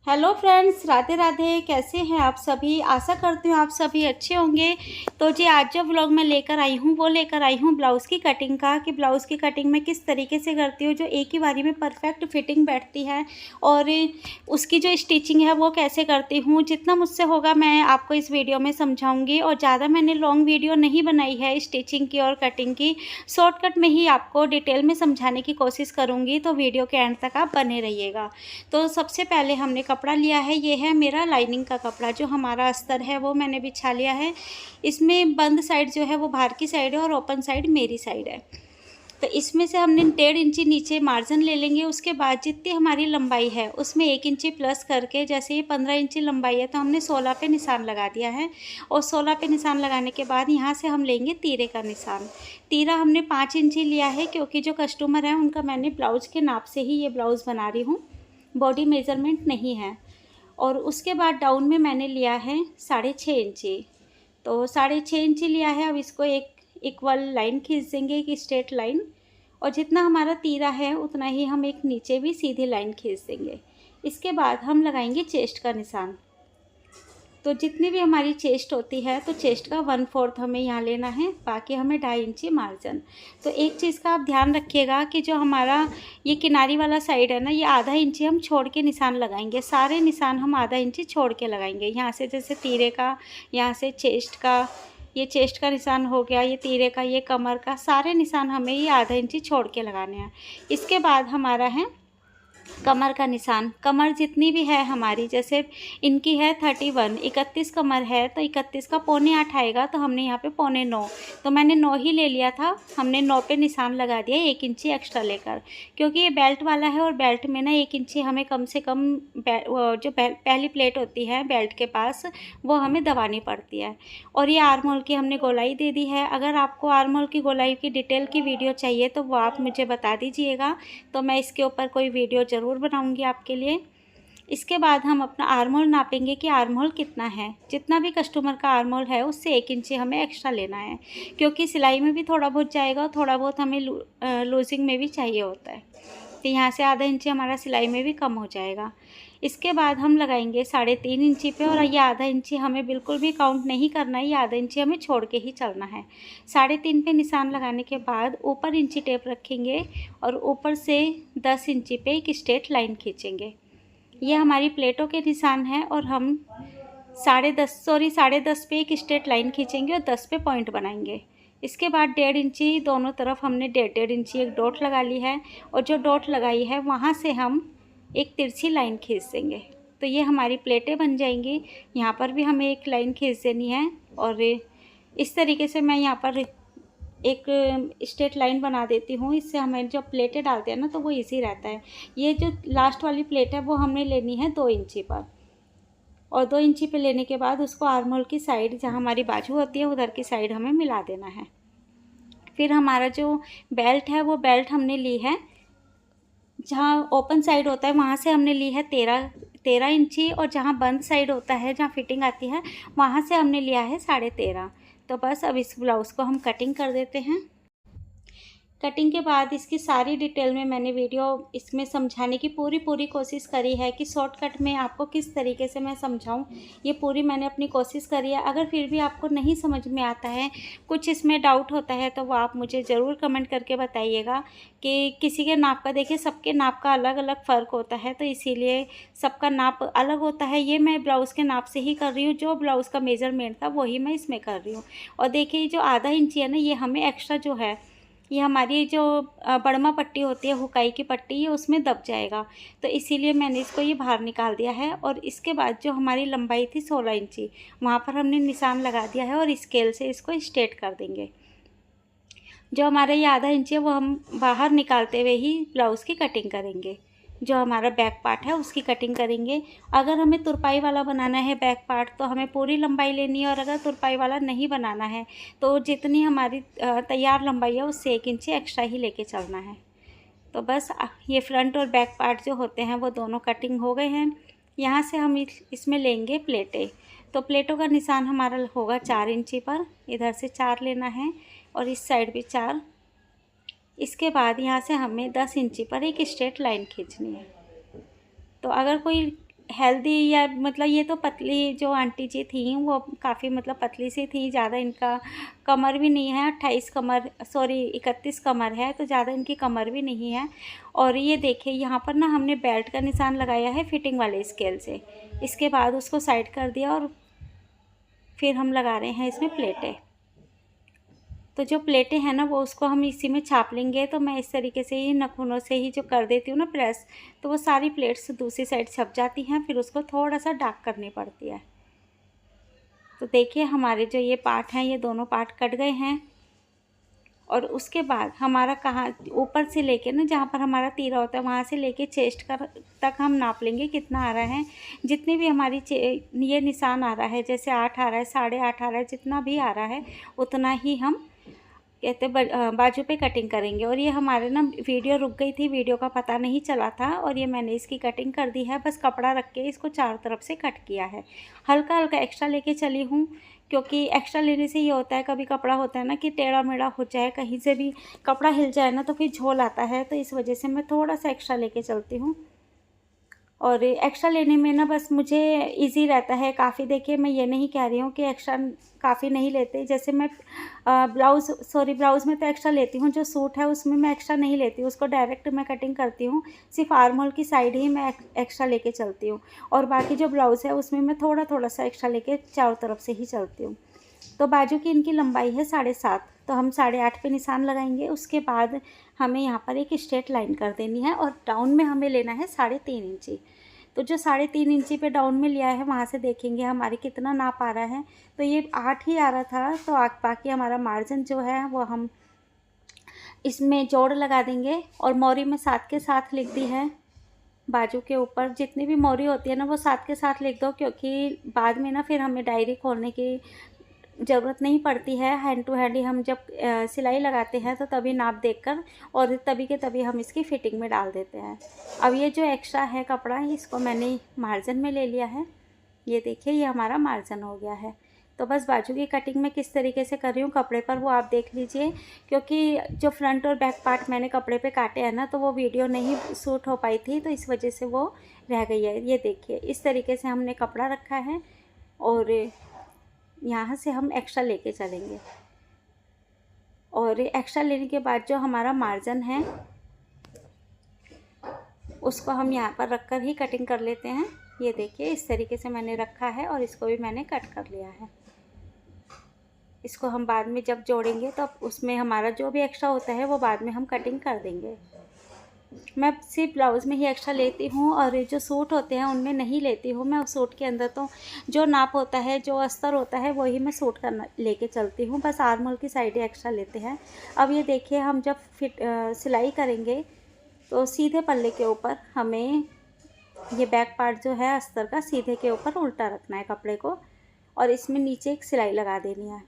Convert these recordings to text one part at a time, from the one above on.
Hello friends, Radhe Radhe. कैसे हैं आप सभी? आशा करती हूँ आप सभी अच्छे होंगे। तो जी आज जो व्लॉग मैं लेकर आई हूँ वो लेकर आई हूँ ब्लाउज़ की कटिंग का, कि ब्लाउज़ की कटिंग मैं किस तरीके से करती हूँ जो एक ही बारी में परफेक्ट फिटिंग बैठती है, और उसकी जो स्टिचिंग है वो कैसे करती हूँ। जितना मुझसे होगा मैं आपको इस वीडियो में समझाऊँगी, और ज़्यादा मैंने लॉन्ग वीडियो नहीं बनाई है स्टिचिंग की और कटिंग की। शॉर्टकट में ही आपको डिटेल में समझाने की कोशिश करूँगी, तो वीडियो के एंड तक आप बने रहिएगा। तो सबसे पहले हमने कपड़ा लिया है, ये है मेरा लाइनिंग का कपड़ा। जो हमारा अस्तर है वो मैंने बिछा लिया है। इसमें बंद साइड जो है वो बाहर की साइड है और ओपन साइड मेरी साइड है। तो इसमें से हमने 1.5 इंची नीचे मार्जिन ले लेंगे। उसके बाद जितनी हमारी लंबाई है उसमें 1 इंची प्लस करके, जैसे ये 15 इंची लंबाई है तो हमने 16 पे निशान लगा दिया है। और 16 पे निशान लगाने के बाद यहाँ से हम लेंगे तीरे का निशान। तीरा हमने 5 इंची लिया है, क्योंकि जो कस्टमर है उनका मैंने ब्लाउज़ के नाप से ही ये ब्लाउज़ बना रही हूँ, बॉडी मेज़रमेंट नहीं है। और उसके बाद डाउन में मैंने लिया है 6.5 इंची। तो 6.5 इंची लिया है। अब इसको एक इक्वल लाइन खींच देंगे, एक स्ट्रेट लाइन। और जितना हमारा तीरा है उतना ही हम एक नीचे भी सीधी लाइन खींच देंगे। इसके बाद हम लगाएंगे चेस्ट का निशान। तो जितनी भी हमारी चेस्ट होती है तो चेस्ट का 1/4 हमें यहाँ लेना है, बाकी हमें 2.5 इंची मार्जिन। तो एक चीज़ का आप ध्यान रखिएगा कि जो हमारा ये किनारी वाला साइड है ना, ये आधा इंची हम छोड़ के निशान लगाएंगे। सारे निशान हम आधा इंची छोड़ के लगाएंगे। यहाँ से जैसे तीरे का, यहाँ से चेस्ट का, ये चेस्ट का निशान हो गया, ये तीरे का, ये कमर का, सारे निशान हमें ये आधा इंची छोड़ के लगाने हैं। इसके बाद हमारा है कमर का निशान। कमर जितनी भी है हमारी, जैसे इनकी है 31, 31 कमर है तो 31 का 7.25 आएगा, तो हमने यहाँ पे 8.25, तो मैंने 9 ही ले लिया था। हमने 9 पे निशान लगा दिया 1 इंची एक्स्ट्रा लेकर, क्योंकि ये बेल्ट वाला है और बेल्ट में ना 1 इंची हमें कम से कम जो पहली प्लेट होती है बेल्ट के पास वो हमें दबानी पड़ती है। और ये आर्म होल की हमने गोलाई दे दी है। अगर आपको आर्म होल की गोलाई की डिटेल की वीडियो चाहिए तो वो आप मुझे बता दीजिएगा, तो मैं इसके ऊपर कोई वीडियो ज़रूर बनाऊंगी आपके लिए। इसके बाद हम अपना आर्म होल नापेंगे कि आर्म होल कितना है। जितना भी कस्टमर का आर्म होल है उससे 1 इंची हमें एक्स्ट्रा लेना है, क्योंकि सिलाई में भी थोड़ा बहुत जाएगा और थोड़ा बहुत हमें लूजिंग में भी चाहिए होता है। तो यहाँ से आधा इंची हमारा सिलाई में भी कम हो जाएगा। इसके बाद हम लगाएंगे 3.5 इंची पे, और ये आधा इंची हमें बिल्कुल भी काउंट नहीं करना है, ये आधा इंची हमें छोड़ के ही चलना है। 3.5 पे निशान लगाने के बाद ऊपर इंची टेप रखेंगे और ऊपर से 10 इंची पे एक स्ट्रेट लाइन खींचेंगे। ये हमारी प्लेटों के निशान हैं, और हम 10.5 पे एक स्ट्रेट लाइन खींचेंगे और 10 पे पॉइंट बनाएंगे। इसके बाद 1.5 इंची दोनों तरफ हमने 1.5 इंची एक डॉट लगा ली है, और जो डॉट लगाई है वहाँ से हम एक तिरछी लाइन खींच देंगे। तो ये हमारी प्लेटें बन जाएंगी। यहाँ पर भी हमें एक लाइन खींच देनी है, और इस तरीके से मैं यहाँ पर एक स्ट्रेट लाइन बना देती हूँ। इससे हमें जो प्लेटें डालते हैं ना तो वो इजी रहता है। ये जो लास्ट वाली प्लेट है वो हमें लेनी है 2 इंची पर, और 2 इंची पे लेने के बाद उसको आर्म होल की साइड, जहाँ हमारी बाजू होती है उधर की साइड हमें मिला देना है। फिर हमारा जो बेल्ट है वो बेल्ट हमने ली है, जहाँ ओपन साइड होता है वहाँ से हमने ली है 13 इंची, और जहाँ बंद साइड होता है जहाँ फिटिंग आती है वहाँ से हमने लिया है 13.5। तो बस अब इस ब्लाउज़ को हम कटिंग कर देते हैं। कटिंग के बाद इसकी सारी डिटेल में मैंने वीडियो इसमें समझाने की पूरी कोशिश करी है, कि शॉर्टकट में आपको किस तरीके से मैं समझाऊं। ये पूरी मैंने अपनी कोशिश करी है। अगर फिर भी आपको नहीं समझ में आता है, कुछ इसमें डाउट होता है, तो वो आप मुझे ज़रूर कमेंट करके बताइएगा। कि किसी के नाप का, देखिए सबके नाप का अलग अलग फ़र्क होता है, तो इसीलिए सबका नाप अलग होता है। ये मैं ब्लाउज़ के नाप से ही कर रही हूँ, जो ब्लाउज़ का मेज़रमेंट था वही मैं इसमें कर रही हूँ। और देखिए जो आधा इंची है ना, ये हमें एक्स्ट्रा जो है, ये हमारी जो बड़मा पट्टी होती है, हुकाई की पट्टी, ये उसमें दब जाएगा, तो इसीलिए मैंने इसको ये बाहर निकाल दिया है। और इसके बाद जो हमारी लंबाई थी 16 इंची, वहाँ पर हमने निशान लगा दिया है, और स्केल से इसको स्ट्रेट कर देंगे। जो हमारा ये आधा इंची है वो हम बाहर निकालते हुए ही ब्लाउज़ की कटिंग करेंगे। जो हमारा बैक पार्ट है उसकी कटिंग करेंगे। अगर हमें तुरपाई वाला बनाना है बैक पार्ट तो हमें पूरी लंबाई लेनी है, और अगर तुरपाई वाला नहीं बनाना है तो जितनी हमारी तैयार लंबाई है उससे 1 इंची एक्स्ट्रा ही लेके चलना है। तो बस ये फ्रंट और बैक पार्ट जो होते हैं वो दोनों कटिंग हो गए हैं। यहाँ से हम इसमें लेंगे प्लेटें। तो प्लेटों का निशान हमारा होगा 4 इंची पर, इधर से 4 लेना है और इस साइड भी 4। इसके बाद यहाँ से हमें 10 इंची पर एक स्ट्रेट लाइन खींचनी है। तो अगर कोई हेल्दी या मतलब ये तो पतली जो आंटी जी थी वो काफ़ी मतलब पतली सी थी, ज़्यादा इनका कमर भी नहीं है, 31 कमर है, तो ज़्यादा इनकी कमर भी नहीं है। और ये देखिए यहाँ पर ना हमने बेल्ट का निशान लगाया है फिटिंग वाले स्केल से। इसके बाद उसको साइड कर दिया और फिर हम लगा रहे हैं इसमें प्लेटें। तो जो प्लेटें हैं ना वो उसको हम इसी में छाप लेंगे। तो मैं इस तरीके से ही नाखूनों से ही जो कर देती हूँ ना प्रेस, तो वो सारी प्लेट्स दूसरी साइड छप जाती हैं, फिर उसको थोड़ा सा डार्क करनी पड़ती है। तो देखिए हमारे जो ये पार्ट हैं ये दोनों पार्ट कट गए हैं। और उसके बाद हमारा कहाँ ऊपर से लेके ना जहाँ पर हमारा तीरा होता है वहाँ से लेके चेस्ट कर तक हम नाप लेंगे कितना आ रहा है। जितनी भी हमारी ये निशान आ रहा है, जैसे 8 आ रहा है, 8.5 आ रहा है, जितना भी आ रहा है उतना ही हम कहते बाजू पे कटिंग करेंगे। और ये हमारे ना वीडियो रुक गई थी, वीडियो का पता नहीं चला था, और ये मैंने इसकी कटिंग कर दी है। बस कपड़ा रख के इसको चारों तरफ से कट किया है। हल्का हल्का एक्स्ट्रा लेके चली हूँ, क्योंकि एक्स्ट्रा लेने से ये होता है कभी कपड़ा होता है ना कि टेढ़ा मेढ़ा हो जाए, कहीं से भी कपड़ा हिल जाए ना तो फिर झोल आता है। तो इस वजह से मैं थोड़ा सा एक्स्ट्रा लेके चलती हूँ। और एक्स्ट्रा लेने में ना बस मुझे इजी रहता है काफ़ी। देखिए मैं ये नहीं कह रही हूँ कि एक्स्ट्रा काफ़ी नहीं लेते। जैसे मैं ब्लाउज़ में तो एक्स्ट्रा लेती हूँ, जो सूट है उसमें मैं एक्स्ट्रा नहीं लेती, उसको डायरेक्ट मैं कटिंग करती हूँ। सिर्फ आर्म होल की साइड ही मैं एक्स्ट्रा लेके चलती हूँ, और बाकी जो ब्लाउज़ है उसमें मैं थोड़ा थोड़ा सा एक्स्ट्रा लेके चारों तरफ से ही चलती हूँ। तो बाजू की इनकी लंबाई है 7.5, तो हम 8.5 पे निशान लगाएंगे। उसके बाद हमें यहाँ पर एक स्ट्रेट लाइन कर देनी है, और डाउन में हमें लेना है 3.5 इंची। तो जो 3.5 इंची पे डाउन में लिया है वहाँ से देखेंगे हमारे कितना नाप आ रहा है। तो ये 8 ही आ रहा था, तो बाकी हमारा मार्जिन जो है वो हम इसमें जोड़ लगा देंगे। और मोरी में साथ के साथ लिख दी है बाजू के ऊपर। जितनी भी मोरी होती है ना वो साथ के साथ लिख दो, क्योंकि बाद में ना फिर हमें डायरी खोलने की ज़रूरत नहीं पड़ती है। हैंड टू हैंड ही हम जब सिलाई लगाते हैं तो तभी नाप देखकर और तभी के तभी हम इसकी फ़िटिंग में डाल देते हैं। अब ये जो एक्स्ट्रा है कपड़ा इसको मैंने मार्जिन में ले लिया है। ये देखिए ये हमारा मार्जिन हो गया है। तो बस बाजू की कटिंग मैं किस तरीके से कर रही हूँ कपड़े पर वो आप देख लीजिए, क्योंकि जो फ्रंट और बैक पार्ट मैंने कपड़े पे काटे हैं ना तो वो वीडियो नहीं शूट हो पाई थी, तो इस वजह से वो रह गई है। ये देखिए इस तरीके से हमने कपड़ा रखा है, और यहाँ से हम एक्स्ट्रा लेके चलेंगे। और एक्स्ट्रा लेने के बाद जो हमारा मार्जिन है उसको हम यहाँ पर रख कर ही कटिंग कर लेते हैं। ये देखिए इस तरीके से मैंने रखा है, और इसको भी मैंने कट कर लिया है। इसको हम बाद में जब जोड़ेंगे तो उसमें हमारा जो भी एक्स्ट्रा होता है वो बाद में हम कटिंग कर देंगे। मैं सिर्फ ब्लाउज़ में ही एक्स्ट्रा लेती हूँ, और जो सूट होते हैं उनमें नहीं लेती हूँ। मैं सूट के अंदर तो जो नाप होता है, जो अस्तर होता है वही मैं सूट करना लेके चलती हूँ। बस आर्म होल की साइड एक्स्ट्रा लेते हैं। अब ये देखिए हम जब सिलाई करेंगे तो सीधे पल्ले के ऊपर हमें ये बैक पार्ट जो है अस्तर का सीधे के ऊपर उल्टा रखना है कपड़े को, और इसमें नीचे एक सिलाई लगा देनी है।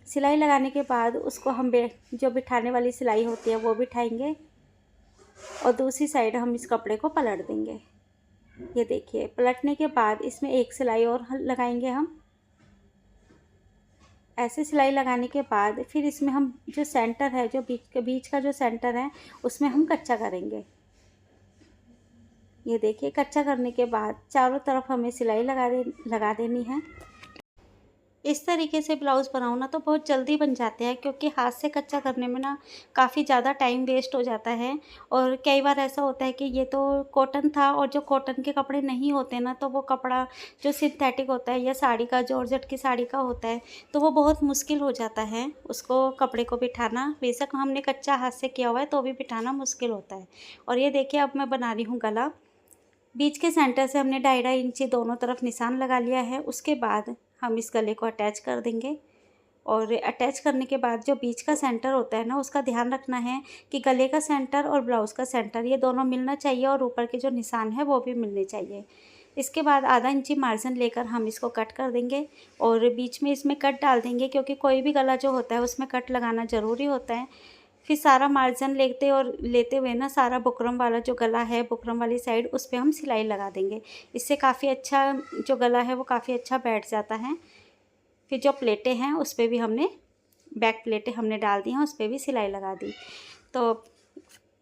सिलाई लगाने के बाद उसको हम जो बिठाने वाली सिलाई होती है वो बिठाएंगे, और दूसरी साइड हम इस कपड़े को पलट देंगे। ये देखिए पलटने के बाद इसमें एक सिलाई और लगाएंगे हम। ऐसे सिलाई लगाने के बाद फिर इसमें हम जो सेंटर है, जो बीच का जो सेंटर है उसमें हम कच्चा करेंगे। ये देखिए कच्चा करने के बाद चारों तरफ हमें सिलाई लगा देनी है। इस तरीके से ब्लाउज़ बनाओ ना तो बहुत जल्दी बन जाते हैं, क्योंकि हाथ से कच्चा करने में ना काफ़ी ज़्यादा टाइम वेस्ट हो जाता है। और कई बार ऐसा होता है कि ये तो कॉटन था, और जो कॉटन के कपड़े नहीं होते ना तो वो कपड़ा जो सिंथेटिक होता है या साड़ी का जॉर्जेट की साड़ी का होता है तो वो बहुत मुश्किल हो जाता है उसको कपड़े को बिठाना। बेशक हमने कच्चा हाथ से किया हुआ है तो भी बिठाना मुश्किल होता है। और ये देखिए अब मैं बना रही हूँ गला। बीच के सेंटर से हमने 2.5 इंची दोनों तरफ निशान लगा लिया है। उसके बाद हम इस गले को अटैच कर देंगे, और अटैच करने के बाद जो बीच का सेंटर होता है ना उसका ध्यान रखना है कि गले का सेंटर और ब्लाउज़ का सेंटर ये दोनों मिलना चाहिए, और ऊपर के जो निशान है वो भी मिलने चाहिए। इसके बाद आधा इंची मार्जिन लेकर हम इसको कट कर देंगे, और बीच में इसमें कट डाल देंगे, क्योंकि कोई भी गला जो होता है उसमें कट लगाना ज़रूरी होता है। फिर सारा मार्जिन लेते हुए ना सारा बुकरम वाला जो गला है, बुकरम वाली साइड उस पर हम सिलाई लगा देंगे। इससे काफ़ी अच्छा जो गला है वो काफ़ी अच्छा बैठ जाता है। फिर जो प्लेटें हैं उस पर भी हमने बैक प्लेटें हमने डाल दी हैं, उस पर भी सिलाई लगा दी। तो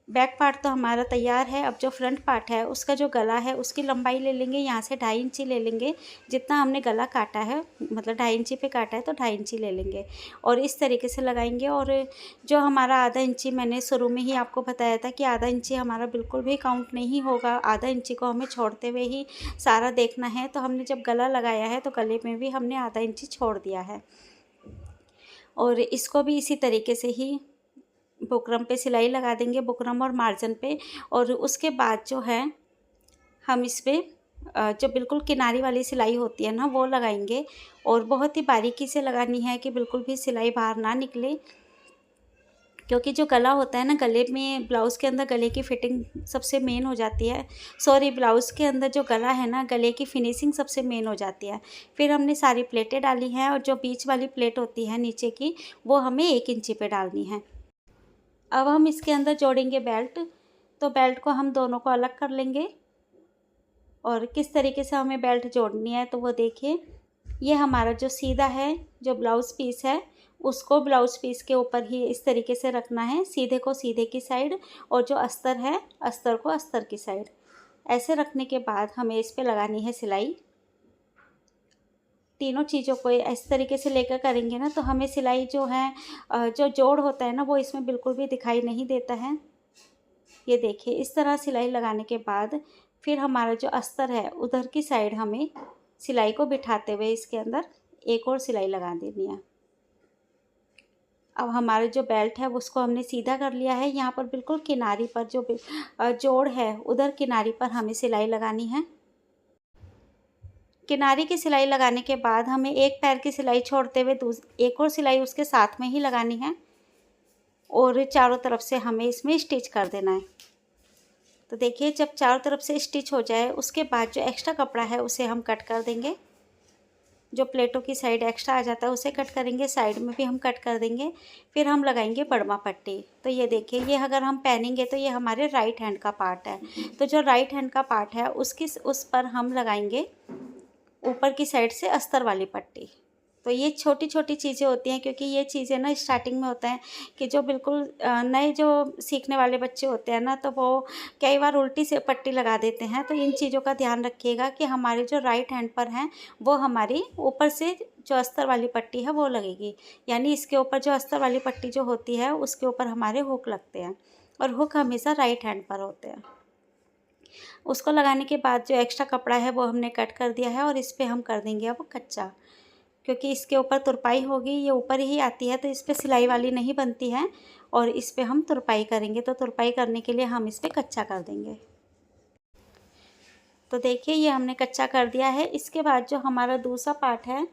बैक पार्ट तो हमारा तैयार है। अब जो फ्रंट पार्ट है उसका जो गला है उसकी लंबाई ले लेंगे, यहाँ से 2.5 इंची ले लेंगे। जितना हमने गला काटा है, मतलब 2.5 इंची पे काटा है तो 2.5 इंची ले लेंगे और इस तरीके से लगाएंगे। और जो हमारा आधा इंची, मैंने शुरू में ही आपको बताया था कि आधा इंची हमारा बिल्कुल भी काउंट नहीं होगा, आधा इंची को हमें छोड़ते हुए ही सारा देखना है। तो हमने जब गला लगाया है तो गले में भी हमने आधा इंची छोड़ दिया है और इसको भी इसी तरीके से ही बुकरम पे सिलाई लगा देंगे, बुकरम और मार्जिन पे। और उसके बाद जो है हम इस पे जो बिल्कुल किनारी वाली सिलाई होती है ना वो लगाएंगे और बहुत ही बारीकी से लगानी है कि बिल्कुल भी सिलाई बाहर ना निकले, क्योंकि जो गला होता है ना, गले में, ब्लाउज़ के अंदर गले की फिटिंग सबसे मेन हो जाती है। सॉरी, ब्लाउज़ के अंदर जो गला है ना, गले की फिनिशिंग सबसे मेन हो जाती है। फिर हमने सारी प्लेटें डाली हैं और जो बीच वाली प्लेट होती है नीचे की, वो हमें 1 इंची पे डालनी है। अब हम इसके अंदर जोड़ेंगे बेल्ट। तो बेल्ट को हम दोनों को अलग कर लेंगे और किस तरीके से हमें बेल्ट जोड़नी है तो वो देखिए। ये हमारा जो सीधा है, जो ब्लाउज़ पीस है, उसको ब्लाउज़ पीस के ऊपर ही इस तरीके से रखना है, सीधे को सीधे की साइड और जो अस्तर है, अस्तर को अस्तर की साइड। ऐसे रखने के बाद हमें इस पे लगानी है सिलाई। तीनों चीज़ों को इस तरीके से लेकर करेंगे ना तो हमें सिलाई जो है, जो जोड़ होता है ना, वो इसमें बिल्कुल भी दिखाई नहीं देता है। ये देखिए, इस तरह सिलाई लगाने के बाद फिर हमारा जो अस्तर है उधर की साइड हमें सिलाई को बिठाते हुए इसके अंदर एक और सिलाई लगा देनी है। अब हमारा जो बेल्ट है उसको हमने सीधा कर लिया है। यहाँ पर बिल्कुल किनारी पर जो जोड़ है उधर किनारी पर हमें सिलाई लगानी है। किनारे की सिलाई लगाने के बाद हमें एक पैर की सिलाई छोड़ते हुए एक और सिलाई उसके साथ में ही लगानी है और चारों तरफ से हमें इसमें स्टिच कर देना है। तो देखिए, जब चारों तरफ से स्टिच हो जाए उसके बाद जो एक्स्ट्रा कपड़ा है उसे हम कट कर देंगे। जो प्लेटों की साइड एक्स्ट्रा आ जाता है उसे कट करेंगे, साइड में भी हम कट कर देंगे। फिर हम लगाएंगे बड़मा पट्टी। तो ये देखिए, ये अगर हम पहनेंगे तो ये हमारे राइट हैंड का पार्ट है। तो जो राइट हैंड का पार्ट है उस पर हम लगाएंगे ऊपर की साइड से अस्तर वाली पट्टी। तो ये छोटी छोटी चीज़ें होती हैं, क्योंकि ये चीज़ें ना स्टार्टिंग में होता है कि जो बिल्कुल नए जो सीखने वाले बच्चे होते हैं ना, तो वो कई बार उल्टी से पट्टी लगा देते हैं। तो इन चीज़ों का ध्यान रखिएगा कि हमारे जो राइट हैंड पर हैं वो हमारी ऊपर से जो अस्तर वाली पट्टी है वो लगेगी, यानी इसके ऊपर जो अस्तर वाली पट्टी जो होती है उसके ऊपर हमारे हुक लगते हैं और हुक हमेशा राइट हैंड पर होते हैं। उसको लगाने के बाद जो एक्स्ट्रा कपड़ा है वो हमने कट कर दिया है और इस पर हम कर देंगे अब कच्चा, क्योंकि इसके ऊपर तुरपाई होगी, ये ऊपर ही आती है तो इस पर सिलाई वाली नहीं बनती है और इस पर हम तुरपाई करेंगे। तो तुरपाई करने के लिए हम इस पर कच्चा कर देंगे। तो देखिए, ये हमने कच्चा कर दिया है। इसके बाद जो हमारा दूसरा पार्ट है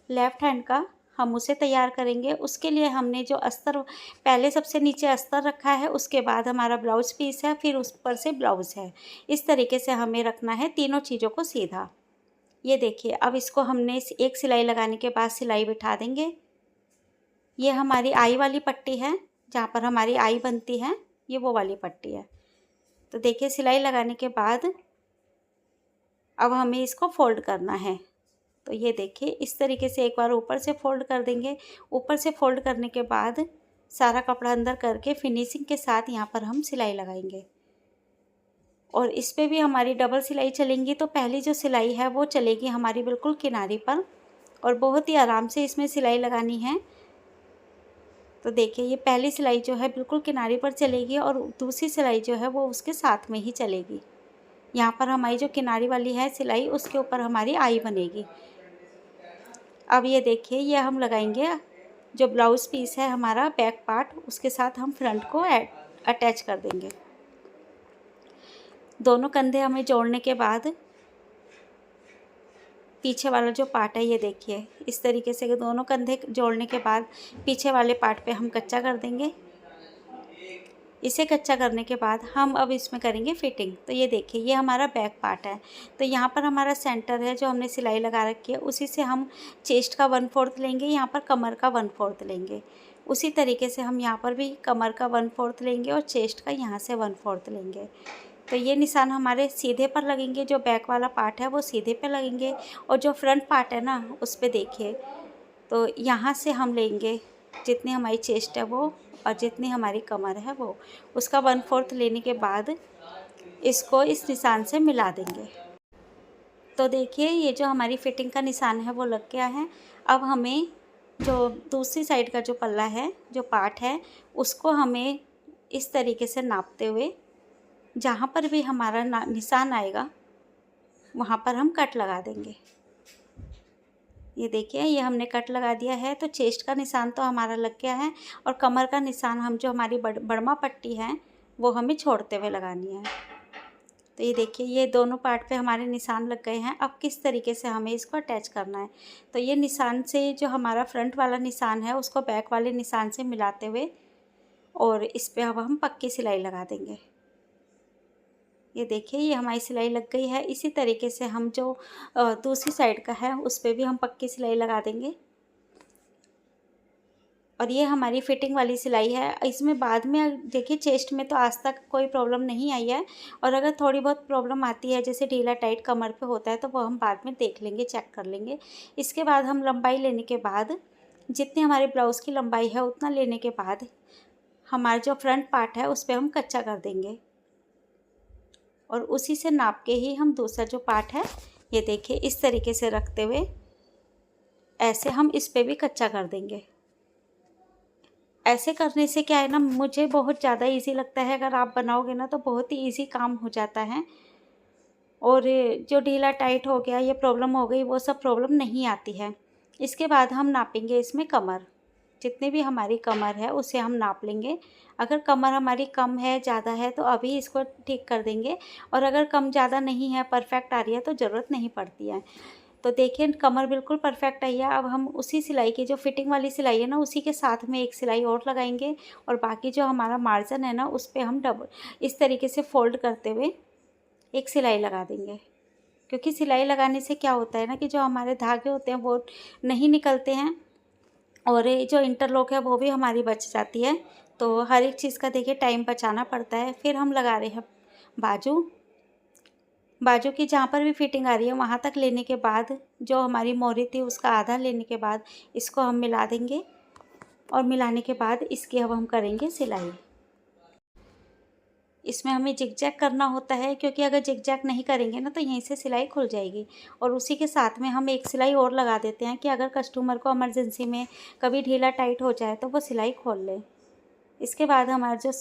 लेफ़्ट हैंड का, हम उसे तैयार करेंगे। उसके लिए हमने जो अस्तर, पहले सबसे नीचे अस्तर रखा है, उसके बाद हमारा ब्लाउज़ पीस है, फिर उस पर से ब्लाउज़ है। इस तरीके से हमें रखना है तीनों चीज़ों को सीधा। ये देखिए, अब इसको हमने एक सिलाई लगाने के बाद सिलाई बिठा देंगे। ये हमारी आई वाली पट्टी है, जहाँ पर हमारी आई बनती है, ये वो वाली पट्टी है। तो देखिए, सिलाई लगाने के बाद अब हमें इसको फोल्ड करना है। तो ये देखिए, इस तरीके से एक बार ऊपर से फोल्ड कर देंगे। ऊपर से फोल्ड करने के बाद सारा कपड़ा अंदर करके फिनिशिंग के साथ यहाँ पर हम सिलाई लगाएंगे और इस पे भी हमारी डबल सिलाई चलेंगी। तो पहली जो सिलाई है वो चलेगी हमारी बिल्कुल किनारी पर और बहुत ही आराम से इसमें सिलाई लगानी है। तो देखिए, ये पहली सिलाई जो है बिल्कुल किनारी पर चलेगी और दूसरी सिलाई जो है वो उसके साथ में ही चलेगी। यहाँ पर हमारी जो किनारी वाली है सिलाई, उसके ऊपर हमारी आई बनेगी। अब ये देखिए, ये हम लगाएंगे जो ब्लाउज़ पीस है हमारा बैक पार्ट, उसके साथ हम फ्रंट को अटैच कर देंगे। दोनों कंधे हमें जोड़ने के बाद पीछे वाला जो पार्ट है, ये देखिए, इस तरीके से दोनों कंधे जोड़ने के बाद पीछे वाले पार्ट पे हम कच्चा कर देंगे। इसे कच्चा करने के बाद हम अब इसमें करेंगे फिटिंग। तो ये देखिए, ये हमारा बैक पार्ट है। तो यहाँ पर हमारा सेंटर है जो हमने सिलाई लगा रखी है, उसी से हम चेस्ट का 1/4 लेंगे, यहाँ पर कमर का 1/4 लेंगे। उसी तरीके से हम यहाँ पर भी कमर का 1/4 लेंगे और चेस्ट का यहाँ से 1/4 लेंगे। तो ये निशान हमारे सीधे पर लगेंगे, जो बैक वाला पार्ट है वो सीधे पे लगेंगे और जो फ्रंट पार्ट है ना उस पे देखिए, तो यहाँ से हम लेंगे जितनी हमारी चेस्ट है वो और जितनी हमारी कमर है वो, उसका 1/4 लेने के बाद इसको इस निशान से मिला देंगे। तो देखिए ये जो हमारी फिटिंग का निशान है वो लग गया है। अब हमें जो दूसरी साइड का जो पल्ला है, जो पार्ट है, उसको हमें इस तरीके से नापते हुए जहाँ पर भी हमारा निशान आएगा वहाँ पर हम कट लगा देंगे। ये देखिए ये हमने कट लगा दिया है। तो चेस्ट का निशान तो हमारा लग गया है और कमर का निशान हम जो हमारी बड़मा पट्टी है वो हमें छोड़ते हुए लगानी है। तो ये देखिए ये दोनों पार्ट पे हमारे निशान लग गए हैं। अब किस तरीके से हमें इसको अटैच करना है, तो ये निशान से जो हमारा फ्रंट वाला निशान है उसको बैक वाले निशान से मिलाते हुए और इस पे अब हम पक्की सिलाई लगा देंगे। ये देखिए ये हमारी सिलाई लग गई है। इसी तरीके से हम जो दूसरी साइड का है उस पे भी हम पक्की सिलाई लगा देंगे। और ये हमारी फिटिंग वाली सिलाई है। इसमें बाद में देखिए चेस्ट में तो आज तक कोई प्रॉब्लम नहीं आई है, और अगर थोड़ी बहुत प्रॉब्लम आती है जैसे ढीला टाइट कमर पे होता है तो वो हम बाद में देख लेंगे, चेक कर लेंगे। इसके बाद हम लंबाई लेने के बाद जितनी हमारे ब्लाउज़ की लंबाई है उतना लेने के बाद हमारा जो फ्रंट पार्ट है उस पर हम कच्चा कर देंगे और उसी से नाप के ही हम दूसरा जो पार्ट है ये देखिए इस तरीके से रखते हुए ऐसे हम इस पे भी कच्चा कर देंगे। ऐसे करने से क्या है ना, मुझे बहुत ज़्यादा इजी लगता है। अगर आप बनाओगे ना तो बहुत ही इजी काम हो जाता है और जो ढीला टाइट हो गया, ये प्रॉब्लम हो गई, वो सब प्रॉब्लम नहीं आती है। इसके बाद हम नापेंगे इसमें कमर, जितनी भी हमारी कमर है उसे हम नाप लेंगे। अगर कमर हमारी कम है, ज़्यादा है तो अभी इसको ठीक कर देंगे, और अगर कम ज़्यादा नहीं है, परफेक्ट आ रही है तो ज़रूरत नहीं पड़ती है। तो देखिए कमर बिल्कुल परफेक्ट आई है। अब हम उसी सिलाई की जो फिटिंग वाली सिलाई है ना उसी के साथ में एक सिलाई और लगाएंगे और बाकी जो हमारा मार्जिन है ना उस पर हम डबल इस तरीके से फोल्ड करते हुए एक सिलाई लगा देंगे। क्योंकि सिलाई लगाने से क्या होता है ना कि जो हमारे धागे होते हैं वो नहीं निकलते हैं और ये जो इंटरलॉक है वो भी हमारी बच जाती है। तो हर एक चीज़ का देखिए टाइम बचाना पड़ता है। फिर हम लगा रहे हैं बाजू की जहाँ पर भी फिटिंग आ रही है वहाँ तक लेने के बाद जो हमारी मोहरी थी उसका आधा लेने के बाद इसको हम मिला देंगे और मिलाने के बाद इसकी अब हम करेंगे सिलाई। इसमें हमें जिग-जैग करना होता है क्योंकि अगर जिग-जैग नहीं करेंगे ना तो यहीं से सिलाई खुल जाएगी। और उसी के साथ में हम एक सिलाई और लगा देते हैं कि अगर कस्टमर को इमरजेंसी में कभी ढीला टाइट हो जाए तो वो सिलाई खोल ले। इसके बाद हमारा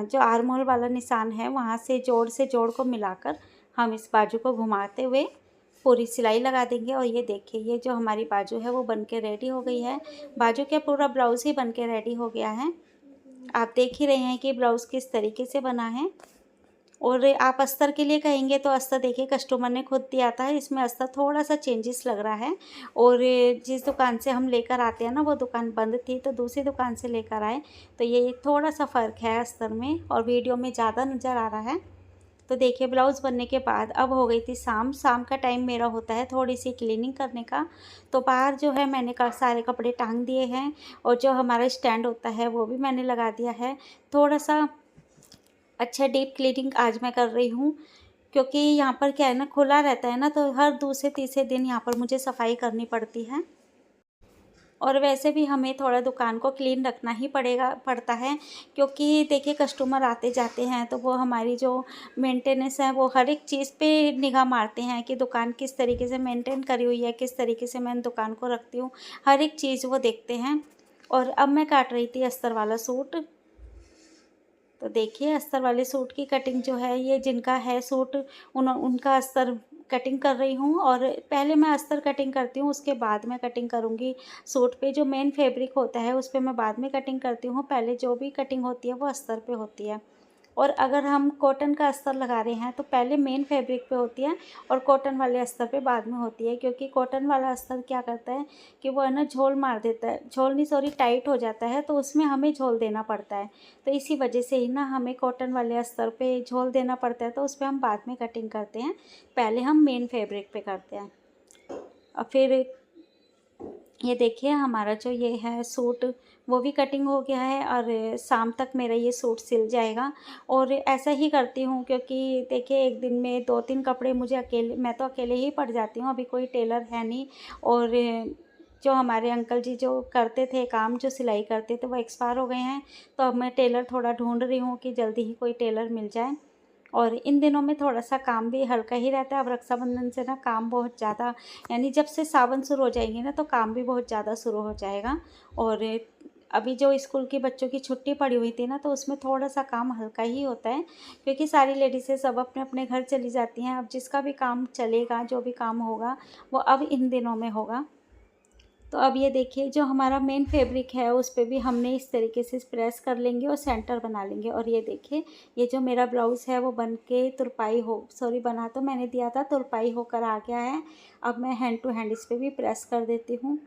जो आर्म होल वाला निशान है वहाँ से जोड़ को मिलाकर हम इस बाजू को घुमाते हुए पूरी सिलाई लगा देंगे। और ये देखिए ये जो हमारी बाजू है वो बनके रेडी हो गई है। बाजू क्या पूरा ब्लाउज़ ही बनके रेडी हो गया है। आप देख ही रहे हैं कि ब्लाउज़ किस तरीके से बना है। और आप अस्तर के लिए कहेंगे तो अस्तर देखिए कस्टमर ने खुद दिया था। इसमें अस्तर थोड़ा सा चेंजेस लग रहा है, और जिस दुकान से हम लेकर आते हैं ना वो दुकान बंद थी तो दूसरी दुकान से लेकर आए, तो ये थोड़ा सा फ़र्क है अस्तर में और वीडियो में ज़्यादा नज़र आ रहा है। तो देखिए ब्लाउज़ बनने के बाद अब हो गई थी शाम का टाइम मेरा होता है थोड़ी सी क्लीनिंग करने का। तो बाहर जो है मैंने सारे कपड़े टांग दिए हैं और जो हमारा स्टैंड होता है वो भी मैंने लगा दिया है। थोड़ा सा अच्छा डीप क्लीनिंग आज मैं कर रही हूँ क्योंकि यहाँ पर क्या है ना खुला रहता है ना, तो हर दूसरे तीसरे दिन यहाँ पर मुझे सफाई करनी पड़ती है। और वैसे भी हमें थोड़ा दुकान को क्लीन रखना ही पड़ता है क्योंकि देखिए कस्टमर आते जाते हैं तो वो हमारी जो मेंटेनेंस है वो हर एक चीज़ पे निगाह मारते हैं कि दुकान किस तरीके से मेंटेन करी हुई है, किस तरीके से मैं दुकान को रखती हूँ, हर एक चीज़ वो देखते हैं। और अब मैं काट रही थी अस्तर वाला सूट। तो देखिए अस्तर वाले सूट की कटिंग जो है ये जिनका है सूट उनका अस्तर कटिंग कर रही हूँ। और पहले मैं अस्तर कटिंग करती हूँ उसके बाद मैं कटिंग करूँगी सूट पे। जो मेन फैब्रिक होता है उस पे मैं बाद में कटिंग करती हूँ, पहले जो भी कटिंग होती है वो अस्तर पे होती है। और अगर हम कॉटन का अस्तर लगा रहे हैं तो पहले मेन फैब्रिक पे होती है और कॉटन वाले अस्तर पे बाद में होती है, क्योंकि कॉटन वाला अस्तर क्या करता है कि वो है ना झोल मार देता है, झोल नहीं सॉरी टाइट हो जाता है, तो उसमें हमें झोल देना पड़ता है। तो इसी वजह से ही ना हमें कॉटन वाले अस्तर पे झोल देना पड़ता है, तो उस पर हम बाद में कटिंग करते हैं, पहले हम मेन फैब्रिक पे करते हैं। और फिर ये देखिए हमारा जो ये है सूट वो भी कटिंग हो गया है और शाम तक मेरा ये सूट सिल जाएगा। और ऐसा ही करती हूँ क्योंकि देखिए एक दिन में 2-3 कपड़े मैं तो अकेले ही पड़ जाती हूँ, अभी कोई टेलर है नहीं। और जो हमारे अंकल जी जो करते थे काम, जो सिलाई करते थे, वो एक्सपायर हो गए हैं। तो अब मैं टेलर थोड़ा ढूंढ रही हूँ कि जल्दी ही कोई टेलर मिल जाए। और इन दिनों में थोड़ा-सा काम भी हल्का ही रहता है। अब रक्षाबंधन से ना काम बहुत ज़्यादा, यानी जब से सावन शुरू हो जाएंगे ना तो काम भी बहुत ज़्यादा शुरू हो जाएगा। और अभी जो स्कूल के बच्चों की छुट्टी पड़ी हुई थी ना, तो उसमें थोड़ा-सा काम हल्का ही होता है, क्योंकि सारी लेडीज़ें सब अपने-अपने घर चली जाती हैं। अब जिसका भी काम चलेगा, जो भी काम होगा, वो अब इन दिनों में होगा। तो अब ये देखिए, जो हमारा मेन फैब्रिक है उस पे भी हमने इस तरीके से प्रेस कर लेंगे और सेंटर बना लेंगे। और ये देखिए, ये जो मेरा ब्लाउज़ है वो बन के तुरपाई हो सॉरी बना तो मैंने दिया था, तुरपाई होकर आ गया है। अब मैं हैंड टू हैंड इस पे भी प्रेस कर देती हूँ।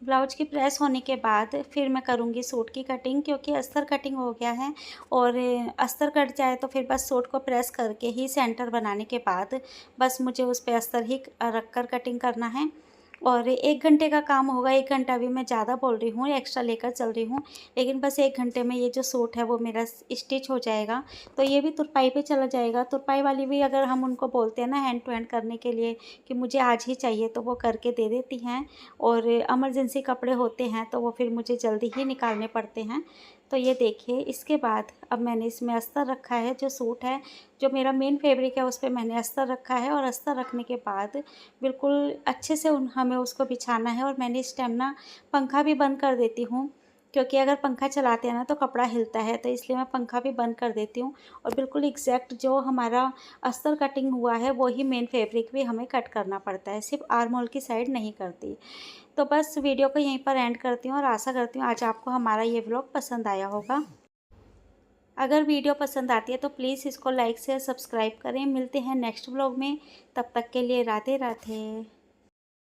ब्लाउज की प्रेस होने के बाद फिर मैं करूँगी सूट की कटिंग, क्योंकि अस्तर कटिंग हो गया है। और अस्तर कट जाए तो फिर बस सूट को प्रेस करके ही सेंटर बनाने के बाद बस मुझे उस पे अस्तर ही रख कर कटिंग करना है। और 1 घंटे का काम होगा। 1 घंटा भी मैं ज़्यादा बोल रही हूँ, एक्स्ट्रा लेकर चल रही हूँ, लेकिन बस 1 घंटे में ये जो सूट है वो मेरा स्टिच हो जाएगा। तो ये भी तुरपाई पे चला जाएगा। तुरपाई वाली भी अगर हम उनको बोलते हैं ना हैंड टू हैंड करने के लिए कि मुझे आज ही चाहिए, तो वो करके दे देती हैं। और इमरजेंसी कपड़े होते हैं तो वो फिर मुझे जल्दी ही निकालने पड़ते हैं। तो ये देखिए, इसके बाद अब मैंने इसमें अस्तर रखा है। जो सूट है, जो मेरा मेन फैब्रिक है, उस पे मैंने अस्तर रखा है। और अस्तर रखने के बाद बिल्कुल अच्छे से हमें उसको बिछाना है। और मैंने इस टाइम ना पंखा भी बंद कर देती हूँ, क्योंकि अगर पंखा चलाते हैं ना तो कपड़ा हिलता है, तो इसलिए मैं पंखा भी बंद कर देती हूँ। और बिल्कुल एग्जैक्ट जो हमारा अस्तर कटिंग हुआ है वो ही मेन फैब्रिक भी हमें कट करना पड़ता है, सिर्फ आर्म होल की साइड नहीं करती। तो बस वीडियो को यहीं पर एंड करती हूँ और आशा करती हूँ आज आपको हमारा ये व्लॉग पसंद आया होगा। अगर वीडियो पसंद आती है तो प्लीज़ इसको लाइक शेयर सब्सक्राइब करें। मिलते हैं नेक्स्ट व्लॉग में, तब तक के लिए राधे राधे।